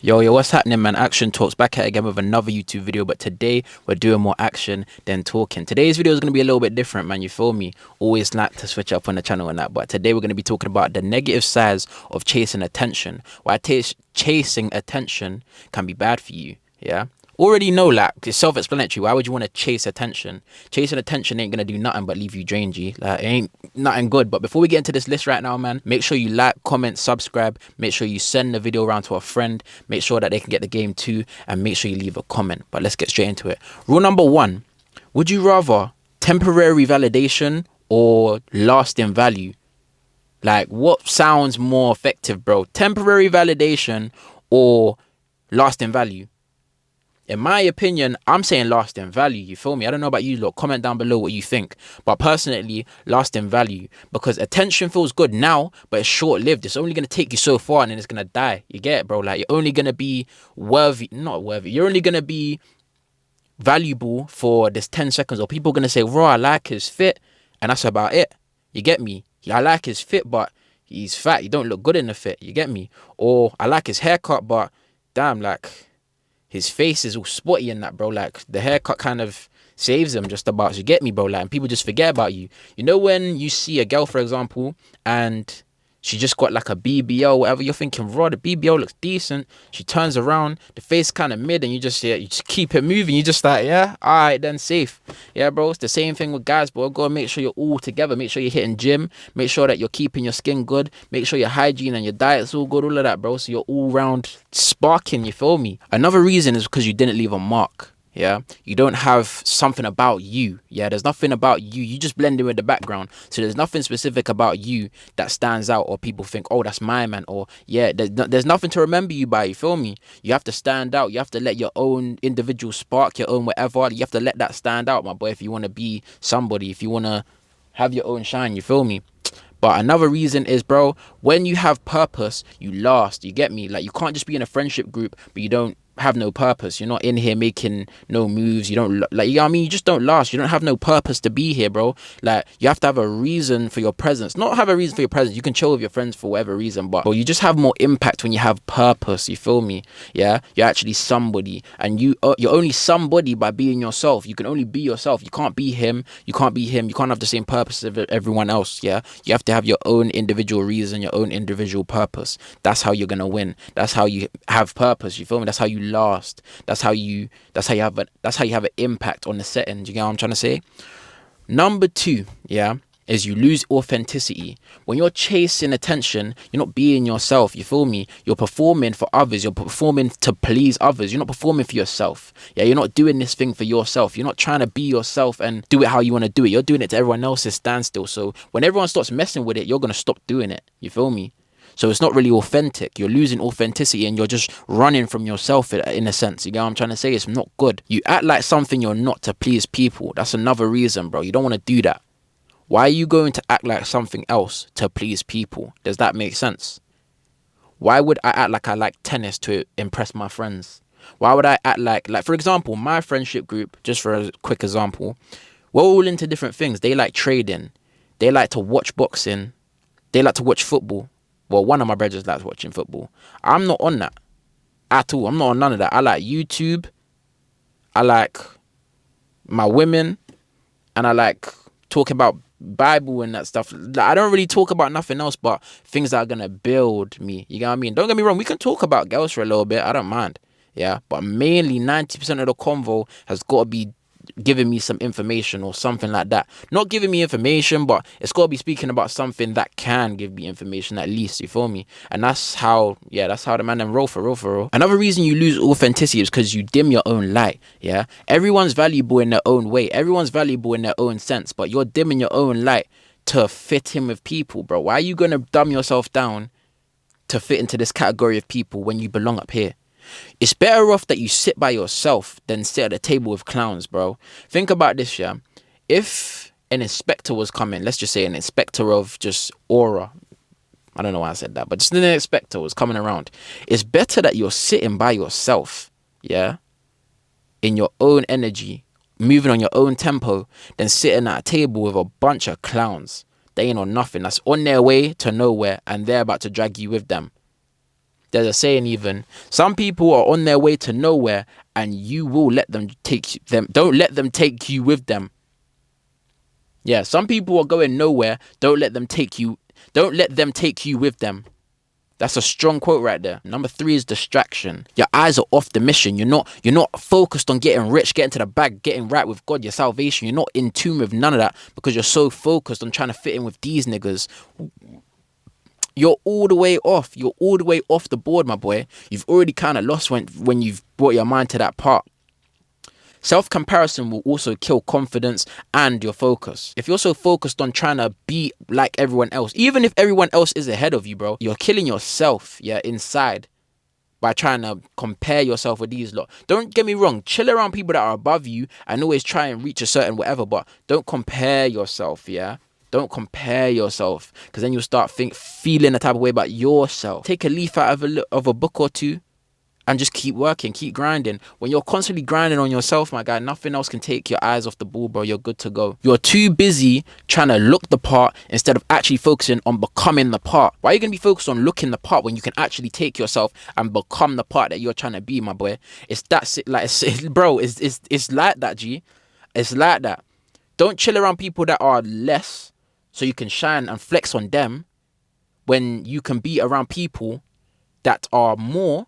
Yo, what's happening, man? Action Talks back at it again with another YouTube video, but today we're doing more action than talking. Today's video is going to be a little bit different, man. You feel me? Always like to switch up on the channel and that, but today we're going to be talking about the negative sides of chasing attention. Why chasing attention can be bad for you, yeah? Already know, like, it's self-explanatory. Why would you want to chase attention? Chasing attention ain't gonna do nothing but leave you drained, G. Like, it ain't nothing good. But before we get into this list right now, man, make sure you like, comment, subscribe. Make sure you send the video around to a friend. Make sure that they can get the game too, and make sure you leave a comment. But let's get straight into it. Rule number one: would you rather temporary validation or lasting value? Like, what sounds more effective, bro? Temporary validation or lasting value? In my opinion, I'm saying lasting value. You feel me? I don't know about you, look. Comment down below what you think. But personally, lasting value. Because attention feels good now, but it's short-lived. It's only going to take you so far and then it's going to die. You get it, bro? Like, you're only going to be worthy. Not worthy. You're only going to be valuable for this 10 seconds. Or people are going to say, bro, I like his fit. And that's about it. You get me? I like his fit, but he's fat. You don't look good in the fit. You get me? Or I like his haircut, but damn, like, his face is all spotty and that, bro. Like, the haircut kind of saves him just about. So you get me, bro? Like, and people just forget about you. You know when you see a girl, for example, and she just got like a BBL, whatever, you're thinking, raw, the BBL looks decent. She turns around, the face kind of mid, and you just keep it moving. You just like, yeah, all right, then safe. Yeah, bro, it's the same thing with guys, bro. Go and make sure you're all together. Make sure you're hitting gym. Make sure that you're keeping your skin good. Make sure your hygiene and your diet's all good, all of that, bro. So you're all round sparking, you feel me? Another reason is because you didn't leave a mark. Yeah, you don't have something about you. Yeah, there's nothing about you. You just blend in with the background. So there's nothing specific about you that stands out, or people think, oh, that's my man. Or yeah, there's nothing to remember you by. You feel me? You have to stand out. You have to let your own individual spark, your own whatever. You have to let that stand out, my boy. If you want to be somebody, if you want to have your own shine, you feel me? But another reason is, bro, when you have purpose, you last. You get me? Like, you can't just be in a friendship group, but you don't have no purpose. You're not in here making no moves. You don't, like, you know what I mean? You just don't last. You don't have no purpose to be here, bro. Like, you have to have a reason for your presence. Not have a reason for your presence. You can chill with your friends for whatever reason, but bro, you just have more impact when you have purpose. You feel me? Yeah, you're actually somebody, and you're only somebody by being yourself. You can only be yourself. You can't be him. You can't be him. You can't have the same purpose as everyone else. Yeah, you have to have your own individual reason, your own individual purpose. That's how you're gonna win. That's how you have purpose. You feel me? That's how you last. That's how you have an impact on the setting. Do you get what I'm trying to say? Number two, yeah, is you lose authenticity. When you're chasing attention, you're not being yourself. You feel me? You're performing for others. You're performing to please others. You're not performing for yourself. Yeah, you're not doing this thing for yourself. You're not trying to be yourself and do it how you want to do it. You're doing it to everyone else's standstill. So when everyone starts messing with it, you're going to stop doing it. You feel me? So it's not really authentic. You're losing authenticity and you're just running from yourself in a sense. You get what I'm trying to say? It's not good. You act like something you're not to please people. That's another reason, bro. You don't want to do that. Why are you going to act like something else to please people? Does that make sense? Why would I act like I like tennis to impress my friends? Why would I act like for example, my friendship group, just for a quick example, we're all into different things. They like trading. They like to watch boxing. They like to watch football. Well, one of my brothers likes watching football. I'm not on that at all. I'm not on none of that. I like YouTube. I like my women. And I like talking about Bible and that stuff. Like, I don't really talk about nothing else but things that are going to build me. You get what I mean? Don't get me wrong. We can talk about girls for a little bit. I don't mind. Yeah. But mainly 90% of the convo has got to be giving me some information or something like that. Not giving me information, but it's got to be speaking about something that can give me information at least. You feel me? And that's how the man them roll for real. Another reason you lose authenticity is because you dim your own light. Yeah, everyone's valuable in their own way. Everyone's valuable in their own sense, but you're dimming your own light to fit in with people, bro. Why are you gonna dumb yourself down to fit into this category of people when you belong up here? It's better off that you sit by yourself than sit at a table with clowns, bro. Think about this, yeah. If an inspector was coming, let's just say an inspector of just aura. I don't know why I said that, but just an inspector was coming around. It's better that you're sitting by yourself, yeah, in your own energy, moving on your own tempo, than sitting at a table with a bunch of clowns. They ain't on nothing. That's on their way to nowhere, and they're about to drag you with them. There's a saying even, some people are on their way to nowhere and you will let them take them. Don't let them take you with them. Yeah, some people are going nowhere. Don't let them take you. Don't let them take you with them. That's a strong quote right there. Number 3 is distraction. Your eyes are off the mission. You're not focused on getting rich, getting to the bag, getting right with God, your salvation. You're not in tune with none of that because you're so focused on trying to fit in with these niggas. You're all the way off. You're all the way off the board, my boy. You've already kind of lost when you've brought your mind to that part. Self-comparison will also kill confidence and your focus. If you're so focused on trying to be like everyone else, even if everyone else is ahead of you, bro, you're killing yourself, yeah, inside by trying to compare yourself with these lot. Don't get me wrong, chill around people that are above you and always try and reach a certain whatever, but don't compare yourself, yeah? Don't compare yourself, because then you'll start feeling a type of way about yourself. Take a leaf out of a book or two and just keep working, keep grinding. When you're constantly grinding on yourself, my guy, nothing else can take your eyes off the ball, bro. You're good to go. You're too busy trying to look the part instead of actually focusing on becoming the part. Why are you going to be focused on looking the part when you can actually take yourself and become the part that you're trying to be, my boy? It's that, like, bro, it's like that, G. It's like that. Don't chill around people that are less so you can shine and flex on them when you can be around people that are more,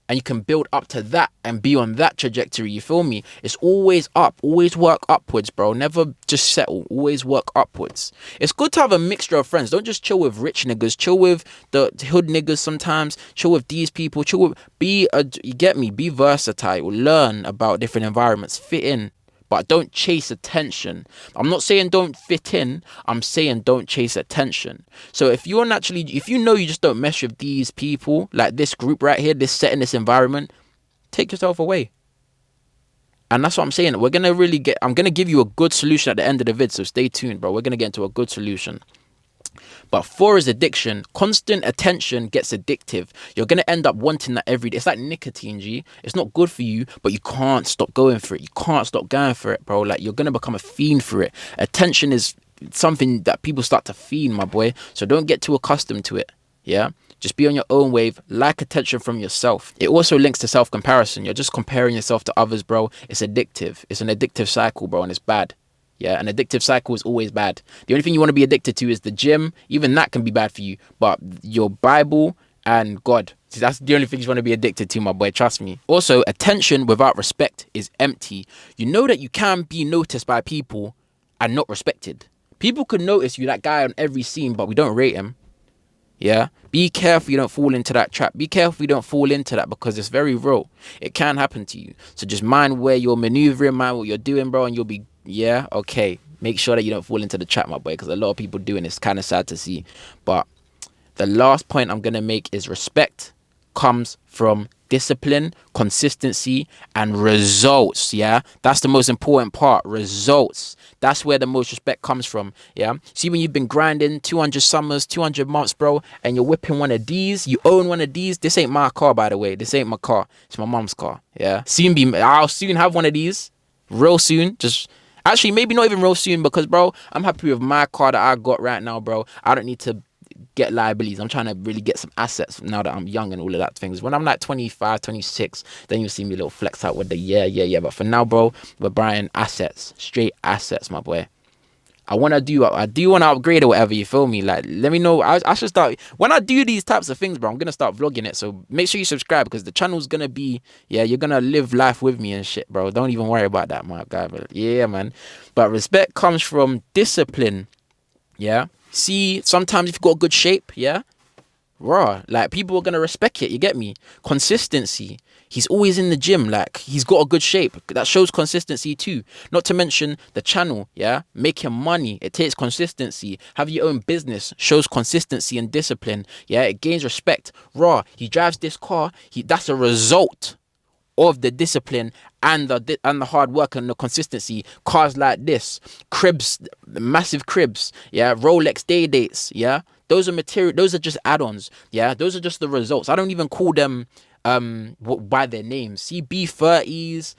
and you can build up to that and be on that trajectory. You feel me? It's always up. Always work upwards, bro. Never just settle. Always work upwards. It's good to have a mixture of friends. Don't just chill with rich niggas. Chill with the hood niggas sometimes. Chill with these people. Chill with... you get me? Be versatile. Learn about different environments. Fit in. But don't chase attention. I'm not saying don't fit in. I'm saying don't chase attention. So if you know you just don't mesh with these people, like this group right here, this setting, this environment, take yourself away. And that's what I'm saying. I'm going to give you a good solution at the end of the vid. So stay tuned, bro. We're going to get into a good solution. But 4 is addiction. Constant attention gets addictive. You're going to end up wanting that every day. It's like nicotine, G. It's not good for you, but you can't stop going for it. You can't stop going for it, bro. Like, you're going to become a fiend for it. Attention is something that people start to fiend, my boy. So don't get too accustomed to it, yeah? Just be on your own wave. Like attention from yourself. It also links to self-comparison. You're just comparing yourself to others, bro. It's addictive. It's an addictive cycle, bro, and it's bad. Yeah, an addictive cycle is always bad. The only thing you want to be addicted to is the gym. Even that can be bad for you. But your Bible and God, that's the only thing you want to be addicted to, my boy. Trust me. Also, attention without respect is empty. You know that you can be noticed by people and not respected. People could notice you, that guy on every scene, but we don't rate him. Yeah, be careful you don't fall into that trap. Be careful you don't fall into that, because it's very real. It can happen to you. So just mind where you're maneuvering, mind what you're doing, bro, and you'll be... yeah, okay. Make sure that you don't fall into the trap, my boy, because a lot of people do, and it's kind of sad to see. But the last point I'm going to make is respect comes from discipline, consistency, and results. Yeah, that's the most important part. Results. That's where the most respect comes from. Yeah, see, when you've been grinding 200 summers, 200 months, bro, and you're whipping one of these, you own one of these. This ain't my car, by the way. This ain't my car. It's my mom's car. Yeah, I'll soon have one of these. Real soon. Just actually, maybe not even real soon, because, bro, I'm happy with my car that I got right now, bro. I don't need to get liabilities. I'm trying to really get some assets now that I'm young and all of that things. When I'm like 25, 26, then you'll see me a little flex out with the yeah. But for now, bro, we're buying assets, straight assets, my boy. I do want to upgrade or whatever, you feel me? Like, let me know. I should start, when I do these types of things, bro, I'm going to start vlogging it. So make sure you subscribe, because the channel's going to be, yeah, you're going to live life with me and shit, bro. Don't even worry about that, my guy. But yeah, man. But respect comes from discipline, yeah? See, sometimes if you've got good shape, yeah, raw, like, people are going to respect it, you get me? Consistency. He's always in the gym, like, he's got a good shape. That shows consistency too. Not to mention the channel, yeah? Making money, it takes consistency. Have your own business, shows consistency and discipline, yeah? It gains respect. Raw, he drives this car, that's a result of the discipline and the hard work and the consistency. Cars like this, cribs, massive cribs, yeah? Rolex day dates, yeah? Those are just add-ons, yeah? Those are just the results. I don't even call them by their names. See, B30s,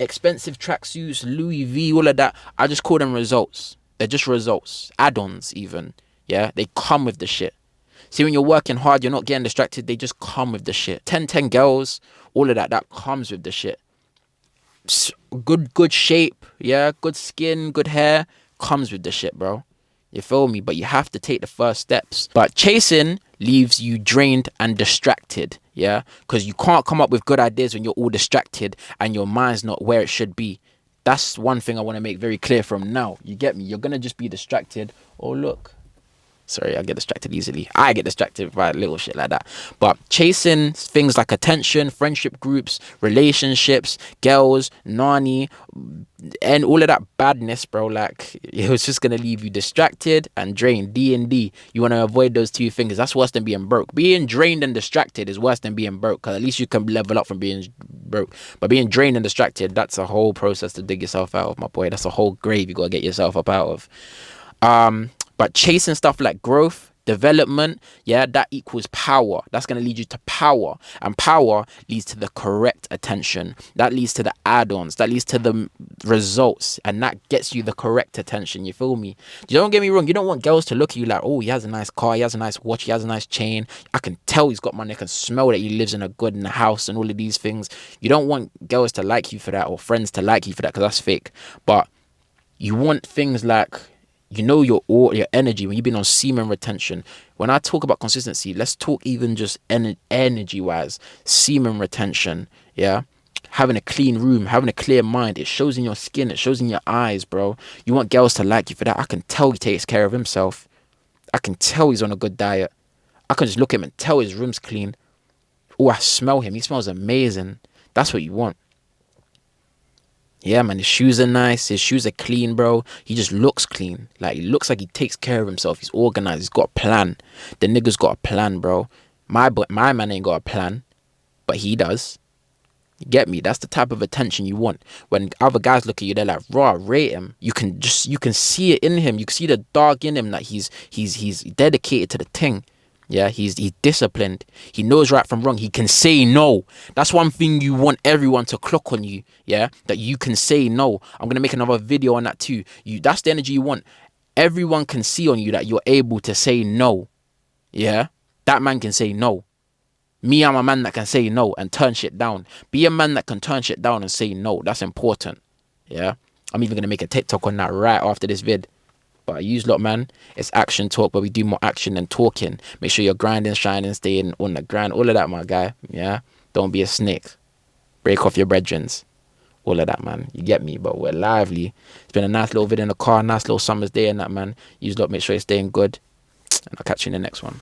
expensive tracksuits, Louis V, all of that, I just call them results. They're just results, add-ons even, yeah? They come with the shit. See, when you're working hard, you're not getting distracted. They just come with the shit. 10 girls, all of that comes with the shit. Good shape, yeah, good skin, good hair, comes with the shit, bro. You feel me? But you have to take the first steps. But chasing leaves you drained and distracted, yeah? Because you can't come up with good ideas when you're all distracted and your mind's not where it should be. That's one thing I want to make very clear from now. You get me? You're going to just be distracted. Oh, look. Sorry, I get distracted easily. I get distracted by little shit like that. But chasing things like attention, friendship groups, relationships, girls, nani, and all of that badness, bro, like, it was just gonna leave you distracted and drained. D&D. You want to avoid those two things. That's worse than being broke. Being drained and distracted is worse than being broke, because at least you can level up from being broke. But being drained and distracted, that's a whole process to dig yourself out of, my boy. That's a whole grave you gotta get yourself up out of. But chasing stuff like growth, development, yeah, that equals power. That's going to lead you to power. And power leads to the correct attention. That leads to the add-ons. That leads to the results. And that gets you the correct attention. You feel me? Don't get me wrong. You don't want girls to look at you like, oh, he has a nice car. He has a nice watch. He has a nice chain. I can tell he's got money. I can smell that he lives in a good house and all of these things. You don't want girls to like you for that, or friends to like you for that, because that's fake. But you want things like, you know, your energy when you've been on semen retention. When I talk about consistency, let's talk even just energy wise. Semen retention, yeah, having a clean room, having a clear mind. It shows in your skin, it shows in your eyes, bro. You want girls to like you for that. I can tell he takes care of himself. I can tell he's on a good diet. I can just look at him and tell his room's clean. Oh, I smell him. He smells amazing. That's what you want. Yeah, man, his shoes are nice. His shoes are clean, bro. He just looks clean. Like, he looks like he takes care of himself. He's organized. He's got a plan. The nigga's got a plan, bro. My man ain't got a plan, but he does. You get me? That's the type of attention you want. When other guys look at you, they're like, raw, rate him. You can see it in him. You can see the dog in him, that he's dedicated to the thing. Yeah, he's disciplined. He knows right from wrong. He can say no. That's one thing you want everyone to clock on you. Yeah, that you can say no. I'm gonna make another video on that too. That's the energy you want. Everyone can see on you that you're able to say no. Yeah, that man can say no. Me, I'm a man that can say no and turn shit down. Be a man that can turn shit down and say no. That's important. Yeah, I'm even gonna make a TikTok on that right after this vid. But I use lot, man. It's action talk, but we do more action than talking. Make sure you're grinding, shining, staying on the grind. All of that, my guy. Yeah. Don't be a snake. Break off your brethrens. All of that, man. You get me? But we're lively. It's been a nice little video in the car. Nice little summer's day and that, man. Use lot. Make sure you're staying good. And I'll catch you in the next one.